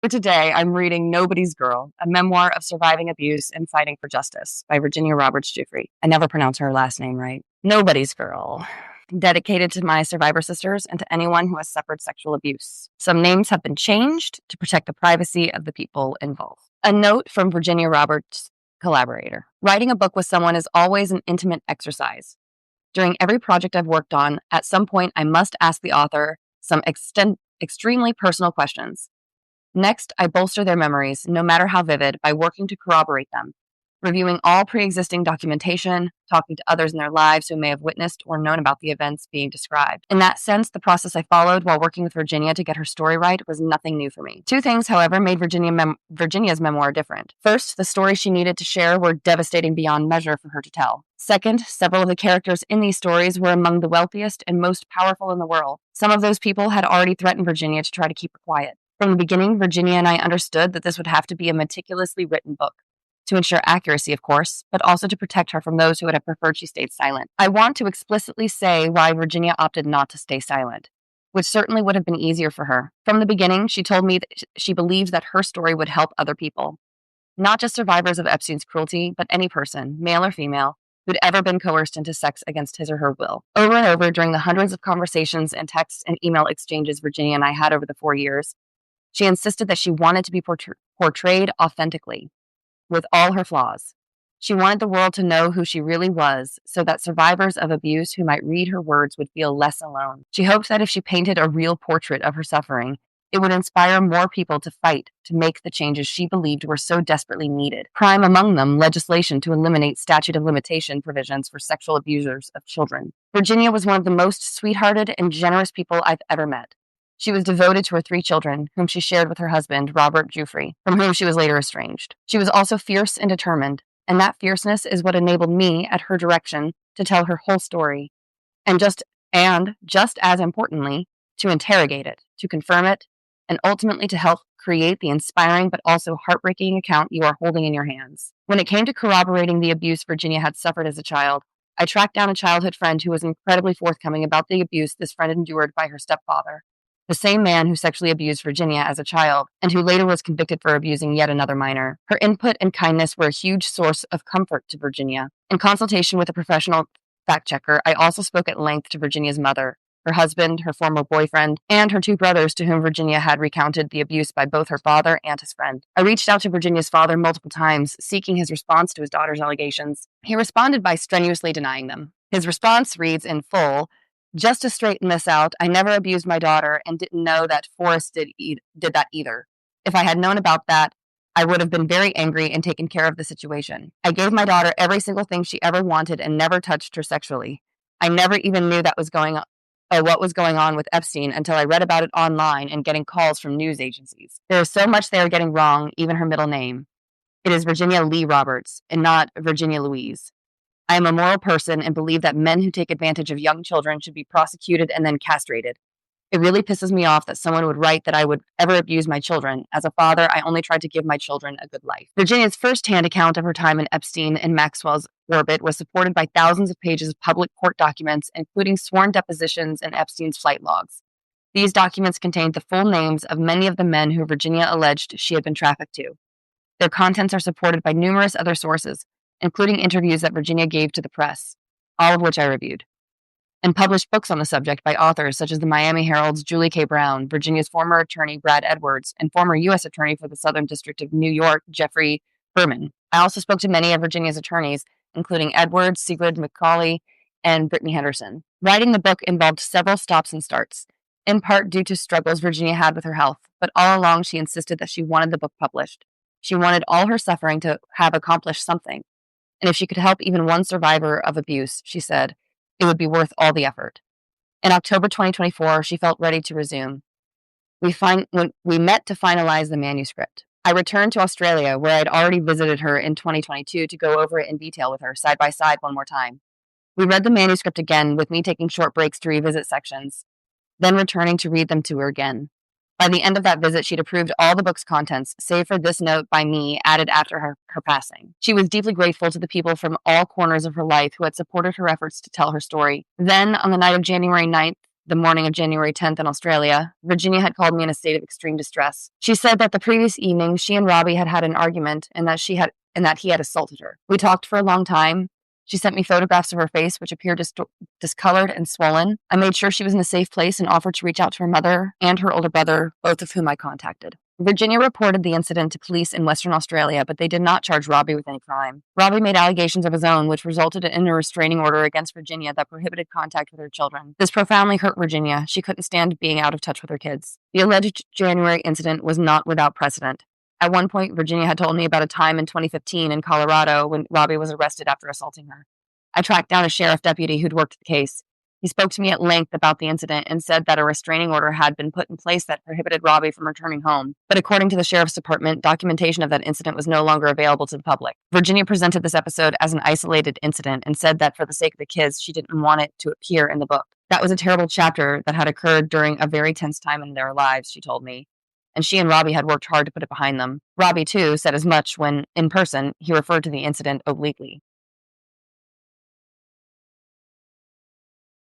For today, I'm reading Nobody's Girl, a memoir of surviving abuse and fighting for justice by Virginia Roberts Giuffre. I never pronounce her last name right. Nobody's Girl. Dedicated to my survivor sisters and to anyone who has suffered sexual abuse. Some names have been changed to protect the privacy of the people involved. A note from Virginia Roberts, collaborator. Writing a book with someone is always an intimate exercise. During every project I've worked on, at some point I must ask the author some extremely personal questions. Next, I bolster their memories, no matter how vivid, by working to corroborate them, reviewing all pre-existing documentation, talking to others in their lives who may have witnessed or known about the events being described. In that sense, the process I followed while working with Virginia to get her story right was nothing new for me. Two things, however, made Virginia's memoir different. First, the stories she needed to share were devastating beyond measure for her to tell. Second, several of the characters in these stories were among the wealthiest and most powerful in the world. Some of those people had already threatened Virginia to try to keep her quiet. From the beginning, Virginia and I understood that this would have to be a meticulously written book, to ensure accuracy, of course, but also to protect her from those who would have preferred she stayed silent. I want to explicitly say why Virginia opted not to stay silent, which certainly would have been easier for her. From the beginning, she told me that she believed that her story would help other people, not just survivors of Epstein's cruelty, but any person, male or female, who'd ever been coerced into sex against his or her will. Over and over, during the hundreds of conversations and text and email exchanges Virginia and I had over the 4 years, she insisted that she wanted to be portrayed authentically, with all her flaws. She wanted the world to know who she really was, so that survivors of abuse who might read her words would feel less alone. She hoped that if she painted a real portrait of her suffering, it would inspire more people to fight to make the changes she believed were so desperately needed. Prime among them, legislation to eliminate statute of limitation provisions for sexual abusers of children. Virginia was one of the most sweethearted and generous people I've ever met. She was devoted to her 3 children, whom she shared with her husband, Robert Giuffre, from whom she was later estranged. She was also fierce and determined, and that fierceness is what enabled me, at her direction, to tell her whole story, and just as importantly, to interrogate it, to confirm it, and ultimately to help create the inspiring but also heartbreaking account you are holding in your hands. When it came to corroborating the abuse Virginia had suffered as a child, I tracked down a childhood friend who was incredibly forthcoming about the abuse this friend endured by her stepfather, the same man who sexually abused Virginia as a child, and who later was convicted for abusing yet another minor. Her input and kindness were a huge source of comfort to Virginia. In consultation with a professional fact checker, I also spoke at length to Virginia's mother, her husband, her former boyfriend, and her 2 brothers to whom Virginia had recounted the abuse by both her father and his friend. I reached out to Virginia's father multiple times, seeking his response to his daughter's allegations. He responded by strenuously denying them. His response reads in full, "Just to straighten this out, I never abused my daughter and didn't know that Forrest did that either. If I had known about that, I would have been very angry and taken care of the situation. I gave my daughter every single thing she ever wanted and never touched her sexually. I never even knew what was going on with Epstein until I read about it online and getting calls from news agencies. There is so much they are getting wrong, even her middle name. It is Virginia Lee Roberts and not Virginia Louise. I am a moral person and believe that men who take advantage of young children should be prosecuted and then castrated. It really pisses me off that someone would write that I would ever abuse my children. As a father, I only tried to give my children a good life." Virginia's first-hand account of her time in Epstein and Maxwell's orbit was supported by thousands of pages of public court documents, including sworn depositions and Epstein's flight logs. These documents contained the full names of many of the men who Virginia alleged she had been trafficked to. Their contents are supported by numerous other sources, including interviews that Virginia gave to the press, all of which I reviewed, and published books on the subject by authors such as the Miami Herald's Julie K. Brown, Virginia's former attorney Brad Edwards, and former U.S. Attorney for the Southern District of New York, Jeffrey Berman. I also spoke to many of Virginia's attorneys, including Edwards, Sigrid McCauley, and Brittany Henderson. Writing the book involved several stops and starts, in part due to struggles Virginia had with her health, but all along she insisted that she wanted the book published. She wanted all her suffering to have accomplished something. And if she could help even one survivor of abuse, she said, it would be worth all the effort. In October 2024, she felt ready to resume. When we met to finalize the manuscript. I returned to Australia, where I'd already visited her in 2022 to go over it in detail with her, side by side one more time. We read the manuscript again, with me taking short breaks to revisit sections, then returning to read them to her again. By the end of that visit, she'd approved all the book's contents, save for this note by me added after her passing. She was deeply grateful to the people from all corners of her life who had supported her efforts to tell her story. Then, on the night of January 9th, the morning of January 10th in Australia, Virginia had called me in a state of extreme distress. She said that the previous evening she and Robbie had had an argument and that he had assaulted her. We talked for a long time. She sent me photographs of her face, which appeared discolored and swollen. I made sure she was in a safe place and offered to reach out to her mother and her older brother, both of whom I contacted. Virginia reported the incident to police in Western Australia, but they did not charge Robbie with any crime. Robbie made allegations of his own, which resulted in a restraining order against Virginia that prohibited contact with her children. This profoundly hurt Virginia. She couldn't stand being out of touch with her kids. The alleged January incident was not without precedent. At one point, Virginia had told me about a time in 2015 in Colorado when Robbie was arrested after assaulting her. I tracked down a sheriff deputy who'd worked the case. He spoke to me at length about the incident and said that a restraining order had been put in place that prohibited Robbie from returning home. But according to the sheriff's department, documentation of that incident was no longer available to the public. Virginia presented this episode as an isolated incident and said that for the sake of the kids, she didn't want it to appear in the book. That was a terrible chapter that had occurred during a very tense time in their lives, she told me. And she and Robbie had worked hard to put it behind them. Robbie, too, said as much when, in person, he referred to the incident obliquely.